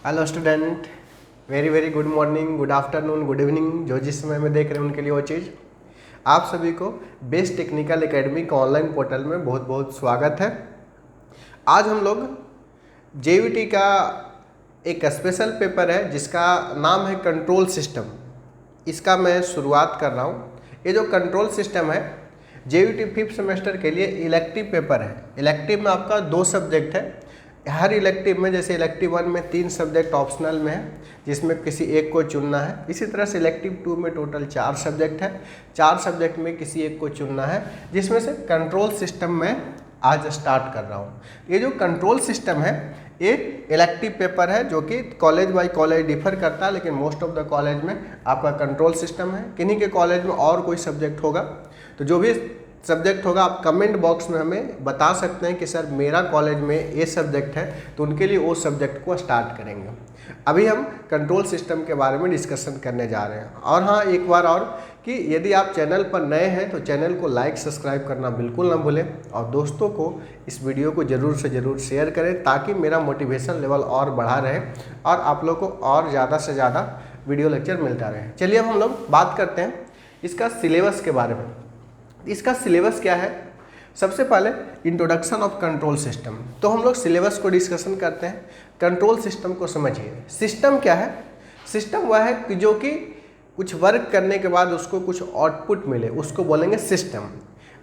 Hello student, very very good morning, good afternoon, good evening. जो जिस समय में देख रहे हैं उनके लिए वो चीज़। आप सभी को बेस्ट टेक्निकल एकेडमी का ऑनलाइन पोर्टल में बहुत बहुत स्वागत है। आज हम लोग जेईटी का एक स्पेशल पेपर है जिसका नाम है कंट्रोल सिस्टम। इसका मैं शुरुआत कर रहा हूँ। ये जो कंट्रोल सिस्टम है जेईटी 5th सेमेस्टर के लिए इलेक्टिव पेपर है। इलेक्टिव में आपका 2 सब्जेक्ट है। हर इलेक्टिव में जैसे इलेक्टिव 1 में 3 सब्जेक्ट ऑप्शनल में है जिसमें किसी एक को चुनना है, इसी तरह से इलेक्टिव 2 में टोटल 4 सब्जेक्ट है। 4 सब्जेक्ट में किसी एक को चुनना है, जिसमें से कंट्रोल सिस्टम में आज स्टार्ट कर रहा हूँ। ये जो कंट्रोल सिस्टम है ये इलेक्टिव पेपर है जो कि कॉलेज बाय कॉलेज डिफर करता है, लेकिन मोस्ट ऑफ द कॉलेज में आपका कंट्रोल सिस्टम है। किन्हीं के कॉलेज में और कोई सब्जेक्ट होगा, तो जो भी सब्जेक्ट होगा आप कमेंट बॉक्स में हमें बता सकते हैं कि सर मेरा कॉलेज में ये सब्जेक्ट है, तो उनके लिए वो सब्जेक्ट को स्टार्ट करेंगे। अभी हम कंट्रोल सिस्टम के बारे में डिस्कशन करने जा रहे हैं। और हाँ, एक बार और कि यदि आप चैनल पर नए हैं तो चैनल को लाइक सब्सक्राइब करना बिल्कुल ना भूलें और दोस्तों को इस वीडियो को ज़रूर से ज़रूर शेयर करें ताकि मेरा मोटिवेशन लेवल और बढ़ा रहे और आप लोग को और ज़्यादा से ज़्यादा वीडियो लेक्चर मिलता रहे। चलिए अब हम लोग बात करते हैं इसका सिलेबस के बारे में। इसका सिलेबस क्या है? सबसे पहले इंट्रोडक्शन ऑफ कंट्रोल सिस्टम। तो हम लोग सिलेबस को डिस्कशन करते हैं। कंट्रोल सिस्टम को समझिए। सिस्टम क्या है? सिस्टम वह है कि जो कि कुछ वर्क करने के बाद उसको कुछ आउटपुट मिले, उसको बोलेंगे सिस्टम।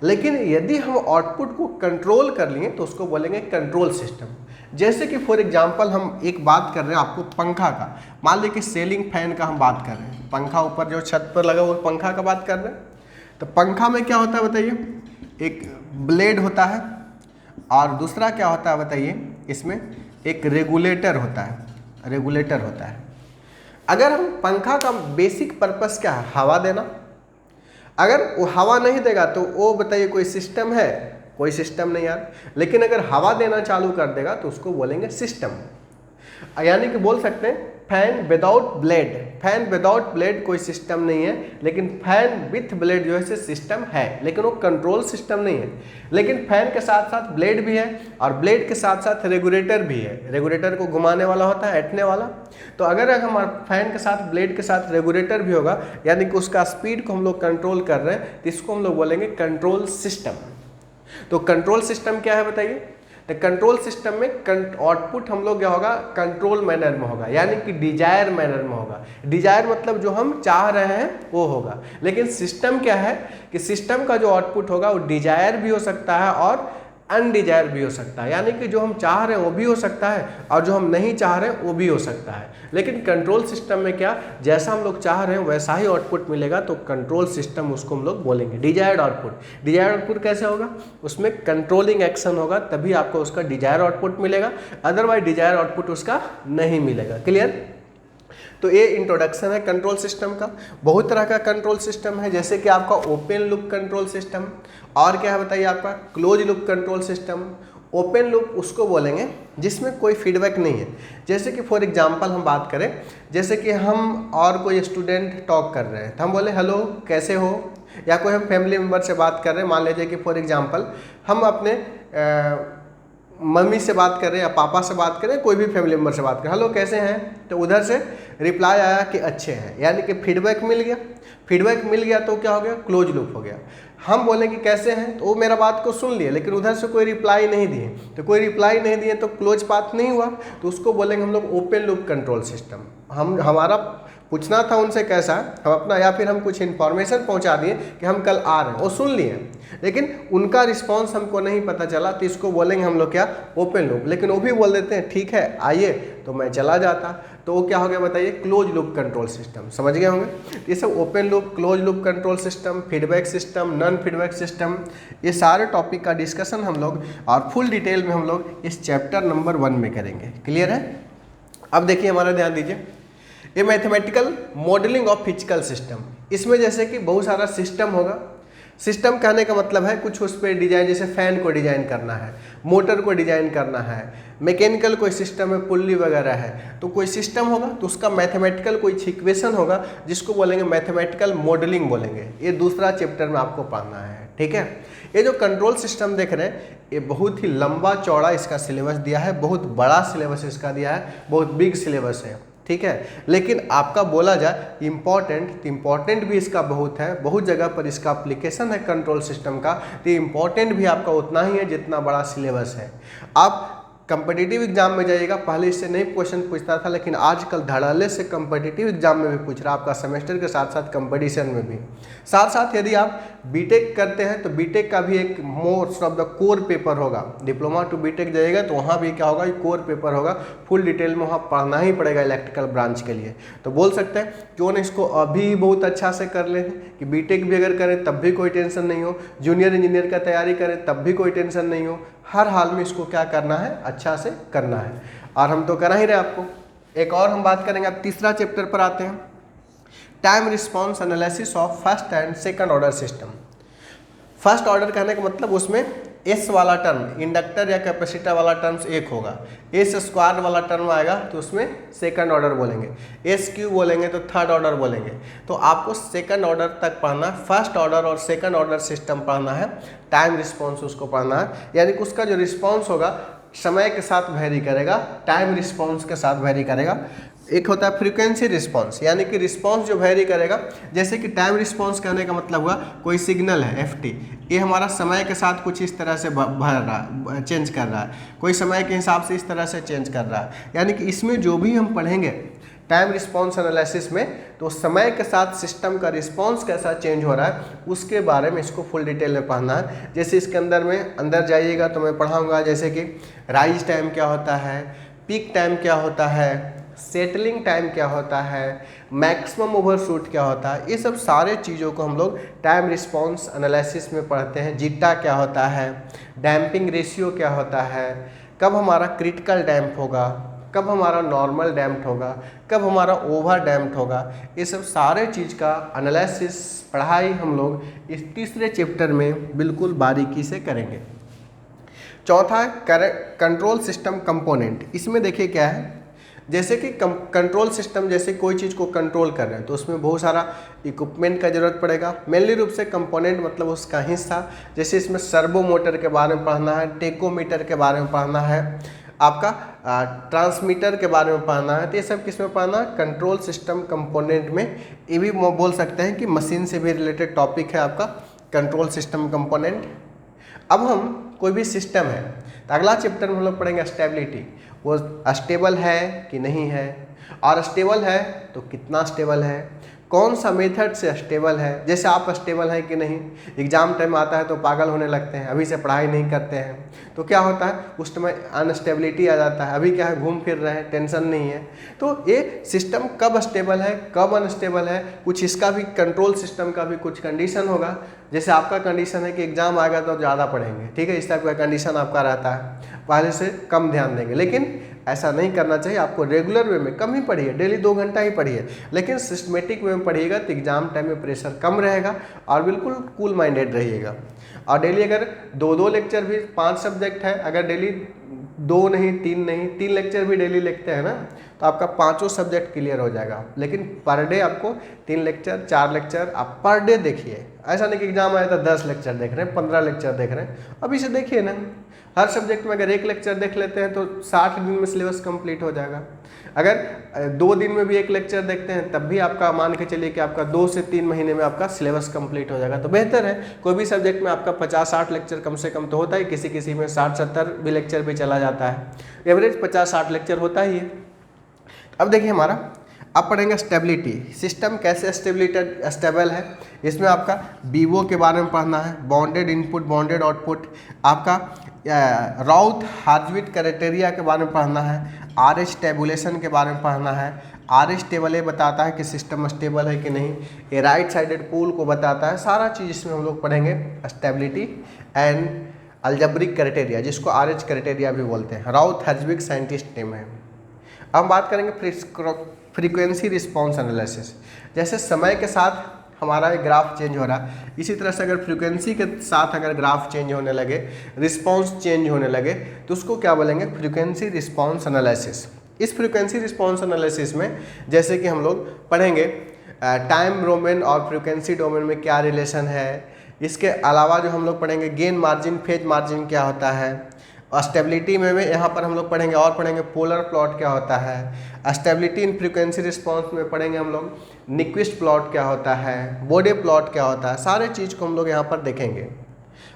लेकिन यदि हम आउटपुट को कंट्रोल कर लिए तो उसको बोलेंगे कंट्रोल सिस्टम। जैसे कि फॉर एग्जांपल हम एक बात कर रहे हैं आपको पंखा का, मान लीजिए कि सीलिंग फैन का हम बात कर रहे हैं। पंखा ऊपर जो छत पर लगा वो पंखा का बात कर रहे हैं। तो पंखा में क्या होता है बताइए? एक ब्लेड होता है और दूसरा क्या होता है बताइए? इसमें एक रेगुलेटर होता है। रेगुलेटर होता है। अगर हम पंखा का बेसिक पर्पस क्या है? हवा देना। अगर वो हवा नहीं देगा तो वो बताइए कोई सिस्टम है? कोई सिस्टम नहीं यार। लेकिन अगर हवा देना चालू कर देगा तो उसको बोलेंगे सिस्टम। यानी कि बोल सकते हैं fan without blade. Fan without blade कोई सिस्टम नहीं है, लेकिन फैन विथ ब्लेड जो है सिस्टम है, लेकिन वो कंट्रोल सिस्टम नहीं है। लेकिन फैन के साथ साथ ब्लेड भी है और ब्लेड के साथ साथ रेगुलेटर भी है। रेगुलेटर को घुमाने वाला होता है, हटने वाला। तो अगर हमारे फैन के साथ ब्लेड के साथ रेगुलेटर भी होगा, यानी कि उसका स्पीड को हम लोग कंट्रोल कर रहे हैं, तो इसको हम लोग बोलेंगे कंट्रोल सिस्टम। तो कंट्रोल सिस्टम क्या है बताइए? तो कंट्रोल सिस्टम में आउटपुट हम लोग क्या होगा? कंट्रोल मैनर में होगा, यानी कि डिजायर मैनर में होगा। डिजायर मतलब जो हम चाह रहे हैं वो होगा। लेकिन सिस्टम क्या है कि सिस्टम का जो आउटपुट होगा वो डिजायर भी हो सकता है और अनडिजायर भी हो सकता है। यानी कि जो हम चाह रहे हैं वो भी हो सकता है और जो हम नहीं चाह रहे हैं वो भी हो सकता है। लेकिन कंट्रोल सिस्टम में क्या, जैसा हम लोग चाह रहे हैं वैसा ही आउटपुट मिलेगा, तो कंट्रोल सिस्टम उसको हम लोग बोलेंगे डिजायर्ड आउटपुट। डिजायर्ड आउटपुट कैसे होगा? उसमें कंट्रोलिंग एक्शन होगा तभी आपको उसका डिजायर आउटपुट मिलेगा, अदरवाइज डिजायर आउटपुट उसका नहीं मिलेगा। क्लियर? तो ये इंट्रोडक्शन है कंट्रोल सिस्टम का। बहुत तरह का कंट्रोल सिस्टम है, जैसे कि आपका ओपन लूप कंट्रोल सिस्टम, और क्या है बताइए आपका close loop control system. Open loop उसको बोलेंगे जिसमें कोई फीडबैक नहीं है। जैसे कि फॉर एग्जांपल हम बात करें, जैसे कि हम और कोई स्टूडेंट टॉक कर रहे हैं तो हम बोले हेलो कैसे हो, या कोई हम फैमिली मेम्बर से बात कर रहे हैं। मान लीजिए कि फॉर एग्जांपल हम अपने मम्मी से बात कर रहे हैं या पापा से बात कर रहे हैं, कोई भी फैमिली मेम्बर से बात कर रहे हैं, हेलो कैसे हैं, तो उधर से रिप्लाई आया कि अच्छे हैं, यानी कि फीडबैक मिल गया। फीडबैक मिल गया तो क्या हो गया? क्लोज लूप हो गया। हम बोले कि कैसे हैं, तो वो मेरा बात को सुन लिए, लेकिन उधर से कोई रिप्लाई नहीं दिए, तो कोई रिप्लाई नहीं दिए तो क्लोज पाथ नहीं हुआ, तो उसको बोलेंगे हम लोग ओपन लूप कंट्रोल सिस्टम। हमारा पूछना था उनसे कैसा, हम अपना या फिर हम कुछ इन्फॉर्मेशन पहुंचा दिए कि हम कल आ रहे हैं, वो सुन लिए, लेकिन उनका रिस्पांस हमको नहीं पता चला, तो इसको बोलेंगे हम लोग क्या? Open loop. लेकिन वो भी बोल देते हैं ठीक है आइए, तो मैं चला जाता, तो वो क्या हो गया बताइए? Close loop control system. समझ गए होंगे? ये सब open loop, close loop control system, feedback system, non feedback system, ये सारे टॉपिक का डिस्कशन हम लोग और फुल डिटेल में हम लोग इस चैप्टर नंबर 1 में करेंगे। क्लियर है? अब देखिए हमारा ध्यान दीजिए, ये mathematical modelling of physical system. इसमें जैसे कि बहुत सारा सिस्टम होगा। सिस्टम कहने का मतलब है कुछ उस पर डिजाइन, जैसे फैन को डिजाइन करना है, मोटर को डिजाइन करना है, मैकेनिकल कोई सिस्टम है, पुल्ली वगैरह है, तो कोई सिस्टम होगा तो उसका मैथमेटिकल कोई इक्वेशन होगा जिसको बोलेंगे मैथमेटिकल मॉडलिंग बोलेंगे। ये दूसरा चैप्टर में आपको पढ़ना है, ठीक है। ये जो कंट्रोल सिस्टम देख रहे हैं ये बहुत ही लंबा चौड़ा इसका सिलेबस दिया है, बहुत बड़ा सिलेबस इसका दिया है, बहुत बिग सिलेबस है, ठीक है। लेकिन आपका बोला जाए इम्पॉर्टेंट, तो इम्पॉर्टेंट भी इसका बहुत है, बहुत जगह पर इसका एप्लीकेशन है कंट्रोल सिस्टम का, तो इम्पॉर्टेंट भी आपका उतना ही है जितना बड़ा सिलेबस है। आप कंपिटिटिव एग्जाम में जाइएगा, पहले इससे नहीं क्वेश्चन पूछता था, लेकिन आजकल धड़ल्ले से कंपिटिटिव एग्जाम में भी पूछ रहा है, आपका सेमेस्टर के साथ साथ कंपटीशन में भी। साथ साथ यदि आप बीटेक करते हैं तो बीटेक का भी एक most of the core paper होगा, डिप्लोमा टू बीटेक जाइएगा तो वहाँ भी क्या होगा, कोर पेपर होगा, फुल डिटेल में वहाँ पढ़ना ही पड़ेगा इलेक्ट्रिकल ब्रांच के लिए। तो बोल सकते हैं क्यों ना इसको अभी बहुत अच्छा से कर लें कि बीटेक भी अगर करें तब भी कोई टेंशन नहीं हो, जूनियर इंजीनियर का तैयारी करें तब भी कोई टेंशन नहीं हो, हर हाल में इसको क्या करना है, अच्छा से करना है। और हम तो करा ही रहे आपको। एक और हम बात करेंगे, अब तीसरा चैप्टर पर आते हैं, time response analysis of first and second order system. First order कहने का मतलब उसमें एस वाला टर्म, इंडक्टर या कैपेसिटर वाला टर्म्स एक होगा, एस स्क्वायर वाला टर्म आएगा तो उसमें सेकंड ऑर्डर बोलेंगे, एस क्यू बोलेंगे तो थर्ड ऑर्डर बोलेंगे। तो आपको सेकंड ऑर्डर तक पढ़ना, फर्स्ट ऑर्डर और सेकंड ऑर्डर सिस्टम पढ़ना है, टाइम रिस्पॉन्स उसको पढ़ना है, यानी कि उसका जो रिस्पॉन्स होगा समय के साथ वेरी करेगा, टाइम रिस्पॉन्स के साथ वेरी करेगा। एक होता है फ्रीक्वेंसी रिस्पॉन्स, यानी कि रिस्पॉन्स जो वेरी करेगा, जैसे कि टाइम रिस्पॉन्स कहने का मतलब हुआ कोई सिग्नल है एफ टी, ये हमारा समय के साथ कुछ इस तरह से भर रहा, चेंज कर रहा है, कोई समय के हिसाब से इस तरह से चेंज कर रहा है, यानी कि इसमें जो भी हम पढ़ेंगे टाइम रिस्पॉन्स एनालिसिस में, तो समय के साथ सिस्टम का रिस्पॉन्स कैसा चेंज हो रहा है उसके बारे में इसको फुल डिटेल में पढ़ना है। जैसे इसके अंदर जाइएगा तो मैं पढ़ाऊँगा जैसे कि राइज टाइम क्या होता है, पीक टाइम क्या होता है, सेटलिंग टाइम क्या होता है, मैक्सिमम ओवरशूट क्या होता है, ये सब सारे चीज़ों को हम लोग टाइम रिस्पॉन्स एनालिसिस में पढ़ते हैं। जीटा क्या होता है, डैम्पिंग रेशियो क्या होता है, कब हमारा क्रिटिकल डैम्प होगा, कब हमारा नॉर्मल डैम्प्ड होगा, कब हमारा ओवर डैम्प्ड होगा, ये सब सारे चीज़ का एनालिसिस पढ़ाई हम लोग इस तीसरे चैप्टर में बिल्कुल बारीकी से करेंगे। चौथा है कंट्रोल सिस्टम कंपोनेंट। इसमें देखिए क्या है, जैसे कि कंट्रोल सिस्टम, जैसे कोई चीज़ को कंट्रोल कर रहे हैं तो उसमें बहुत सारा इक्विपमेंट का ज़रूरत पड़ेगा। मेनली रूप से कंपोनेंट मतलब उसका हिस्सा, जैसे इसमें सर्वो मोटर के बारे में पढ़ना है, टेकोमीटर के बारे में पढ़ना है, आपका ट्रांसमीटर के बारे में पढ़ना है। तो ये सब किस में पढ़ना है, कंट्रोल सिस्टम कंपोनेंट में। ये भी बोल सकते हैं कि मशीन से भी रिलेटेड टॉपिक है आपका कंट्रोल सिस्टम कंपोनेंट। अब हम कोई भी सिस्टम है तो अगला चैप्टर में हम लोग पढ़ेंगे स्टेबिलिटी, वो स्टेबल है कि नहीं है, और स्टेबल है तो कितना स्टेबल है, कौन सा मेथड से स्टेबल है। जैसे आप स्टेबल हैं कि नहीं, एग्जाम टाइम आता है तो पागल होने लगते हैं, अभी से पढ़ाई नहीं करते हैं तो क्या होता है, उस समय अनस्टेबिलिटी आ जाता है, अभी क्या है घूम फिर रहे हैं, टेंशन नहीं है। तो ये सिस्टम कब स्टेबल है कब अनस्टेबल है, कुछ इसका भी कंट्रोल सिस्टम का भी कुछ कंडीशन होगा। जैसे आपका कंडीशन है कि एग्जाम आएगा तो ज़्यादा पढ़ेंगे, ठीक है, इस टाइप का कंडीशन आपका रहता है, पहले से कम ध्यान देंगे, लेकिन ऐसा नहीं करना चाहिए। आपको रेगुलर वे में कम ही पढ़िए, डेली 2 घंटा ही पढ़िए, लेकिन सिस्टमेटिक वे में पढ़िएगा तो एग्जाम टाइम में प्रेशर कम रहेगा और बिल्कुल कूल माइंडेड रहिएगा। और डेली अगर 2 लेक्चर भी, 5 सब्जेक्ट है, अगर डेली 2 नहीं 3 लेक्चर भी डेली लिखते हैं ना तो आपका 5 सब्जेक्ट क्लियर हो जाएगा। लेकिन पर डे आपको 3 लेक्चर 4 लेक्चर आप पर डे देखिए, ऐसा नहीं कि एग्जाम आया तो 10 लेक्चर देख रहे हैं, 15 लेक्चर देख रहे हैं, अभी से देखिए ना। हर सब्जेक्ट में अगर 1 लेक्चर देख लेते हैं तो 60 दिन में सिलेबस कंप्लीट हो जाएगा। अगर 2 दिन में भी 1 लेक्चर देखते हैं तब भी आपका मान के चलिए कि आपका 2 से 3 महीने में आपका सिलेबस कंप्लीट हो जाएगा। तो बेहतर है, कोई भी सब्जेक्ट में आपका 50-60 लेक्चर कम से कम तो होता है, किसी किसी में 60-70 भी लेक्चर भी चला जाता है, एवरेज 50-60 लेक्चर होता ही है। अब देखिए हमारा, अब पढ़ेंगे स्टेबिलिटी, सिस्टम कैसे स्टेबल है। इसमें आपका बीवो के बारे में पढ़ना है, बॉन्डेड इनपुट बॉन्डेड आउटपुट, आपका राउथ हार्जविट क्राइटेरिया के बारे में पढ़ना है, आरएच टेबुलेशन के बारे में पढ़ना है। आरएच टेबल ये बताता है कि सिस्टम स्टेबल है कि नहीं, ये राइट साइडेड पूल को बताता है, सारा चीज़ इसमें हम लोग पढ़ेंगे। स्टेबिलिटी एंड अलजेब्रिक क्राइटेरिया, जिसको आरएच क्राइटेरिया भी बोलते हैं, राउथ हार्जविक साइंटिस्ट नेम है। अब हम बात करेंगे फ्रीक्वेंसी रिस्पॉन्स एनालिसिस। जैसे समय के साथ हमारा एक ग्राफ चेंज हो रहा है। इसी तरह से अगर फ्रीक्वेंसी के साथ अगर ग्राफ चेंज होने लगे, रिस्पॉन्स चेंज होने लगे, तो उसको क्या बोलेंगे, फ्रीक्वेंसी रिस्पॉन्स एनालिसिस। इस फ्रीक्वेंसी रिस्पॉन्स एनालिसिस में जैसे कि हम लोग पढ़ेंगे टाइम डोमेन और फ्रीक्वेंसी डोमेन में क्या रिलेशन है। इसके अलावा जो हम लोग पढ़ेंगे गेन मार्जिन, फेज मार्जिन क्या होता है। स्टेबिलिटी में यहाँ पर हम लोग पढ़ेंगे और पढ़ेंगे पोलर प्लॉट क्या होता है। स्टेबिलिटी इन फ्रीक्वेंसी रिस्पॉन्स में पढ़ेंगे हम लोग निक्विस्ट प्लॉट क्या होता है, बोडे प्लॉट क्या होता है। सारे चीज़ को हम लोग यहाँ पर देखेंगे।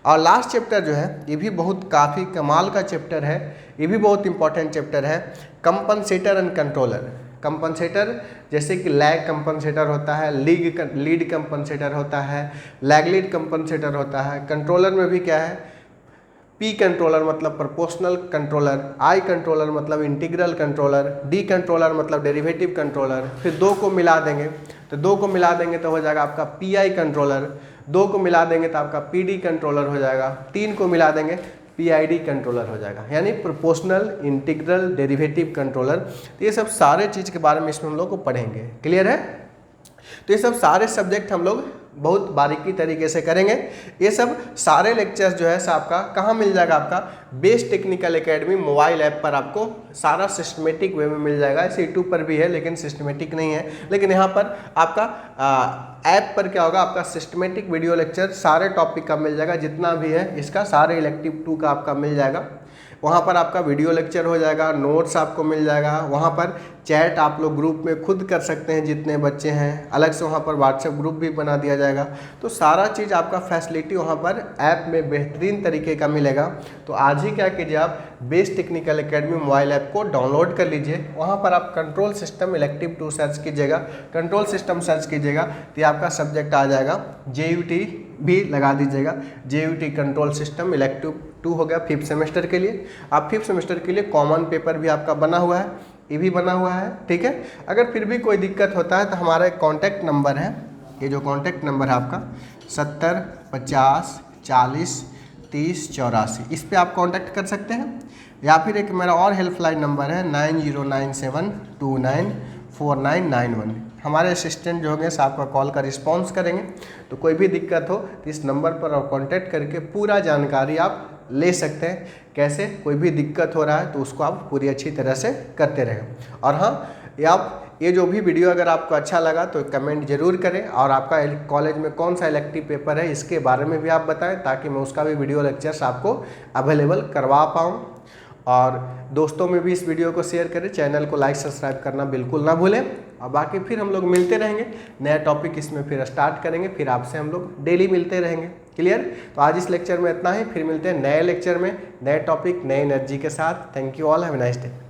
और लास्ट चैप्टर जो है ये भी बहुत काफ़ी कमाल का चैप्टर है, ये भी बहुत इंपॉर्टेंट चैप्टर है, कंपनसेटर एंड कंट्रोलर। कंपनसेटर जैसे कि लैग कंपनसेटर होता है, लीड कंपनसेटर होता है, लैगलीड कंपनसेटर होता है। कंट्रोलर में भी क्या है, पी कंट्रोलर मतलब प्रोपोर्शनल कंट्रोलर, आई कंट्रोलर मतलब इंटीग्रल कंट्रोलर, डी कंट्रोलर मतलब डेरिवेटिव कंट्रोलर। फिर दो को मिला देंगे तो हो जाएगा आपका पी आई कंट्रोलर, दो को मिला देंगे तो आपका पी डी कंट्रोलर हो जाएगा, तीन को मिला देंगे PID कंट्रोलर हो जाएगा, यानी प्रोपोर्शनल, इंटीग्रल, डेरिवेटिव कंट्रोलर। तो ये सब सारे चीज़ के बारे में इसमें हम लोग को पढ़ेंगे। क्लियर है? तो ये सब सारे सब्जेक्ट हम लोग बहुत बारीकी तरीके से करेंगे। ये सब सारे लेक्चर्स जो है आपका कहाँ मिल जाएगा, आपका best technical academy mobile app पर आपको सारा सिस्टमेटिक वे में मिल जाएगा। ऐसे यूट्यूब पर भी है लेकिन सिस्टमेटिक नहीं है, लेकिन यहाँ पर आपका ऐप पर क्या होगा, आपका सिस्टमेटिक वीडियो लेक्चर सारे टॉपिक का मिल जाएगा, जितना भी है इसका सारे इलेक्टिव 2 का आपका मिल जाएगा। वहाँ पर आपका वीडियो लेक्चर हो जाएगा, नोट्स आपको मिल जाएगा, वहाँ पर चैट आप लोग ग्रुप में खुद कर सकते हैं जितने बच्चे हैं, अलग से वहाँ पर व्हाट्सएप ग्रुप भी बना दिया जाएगा। तो सारा चीज़ आपका फैसिलिटी वहाँ पर ऐप में बेहतरीन तरीके का मिलेगा। तो आज ही क्या कीजिए, आप best technical academy mobile app को डाउनलोड कर लीजिए। वहाँ पर आप कंट्रोल सिस्टम इलेक्टिव 2 सर्च कीजिएगा, कंट्रोल सिस्टम सर्च कीजिएगा तो आपका सब्जेक्ट आ जाएगा। JUT भी लगा दीजिएगा, JUT कंट्रोल सिस्टम इलेक्टिव 2 हो गया 5th सेमेस्टर के लिए। आप 5th सेमेस्टर के लिए कॉमन पेपर भी आपका बना हुआ है, ये भी बना हुआ है, ठीक है। अगर फिर भी कोई दिक्कत होता है तो हमारा एक कॉन्टैक्ट नंबर है, ये जो कॉन्टैक्ट नंबर है आपका 70 50 40 30 84, इस पे आप कांटेक्ट कर सकते हैं। या फिर एक मेरा और हेल्पलाइन नंबर है 9097294991। हमारे असिस्टेंट जो होंगे आपका कॉल का रिस्पॉन्स करेंगे। तो कोई भी दिक्कत हो तो इस नंबर पर आप कॉन्टैक्ट करके पूरा जानकारी आप ले सकते हैं। कैसे कोई भी दिक्कत हो रहा है तो उसको आप पूरी अच्छी तरह से करते रहें। और हाँ, ये जो भी वीडियो अगर आपको अच्छा लगा तो कमेंट जरूर करें, और आपका कॉलेज में कौन सा इलेक्टिव पेपर है इसके बारे में भी आप बताएं, ताकि मैं उसका भी वीडियो लेक्चर्स आपको अवेलेबल करवा पाऊँ। और दोस्तों में भी इस वीडियो को शेयर करें, चैनल को लाइक सब्सक्राइब करना बिल्कुल ना भूलें। और बाकी फिर हम लोग मिलते रहेंगे, नया टॉपिक इसमें फिर स्टार्ट करेंगे, फिर आपसे हम लोग डेली मिलते रहेंगे। क्लियर? तो आज इस लेक्चर में इतना ही, फिर मिलते हैं नए लेक्चर में नए टॉपिक नए एनर्जी के साथ। Thank you all, have a nice day.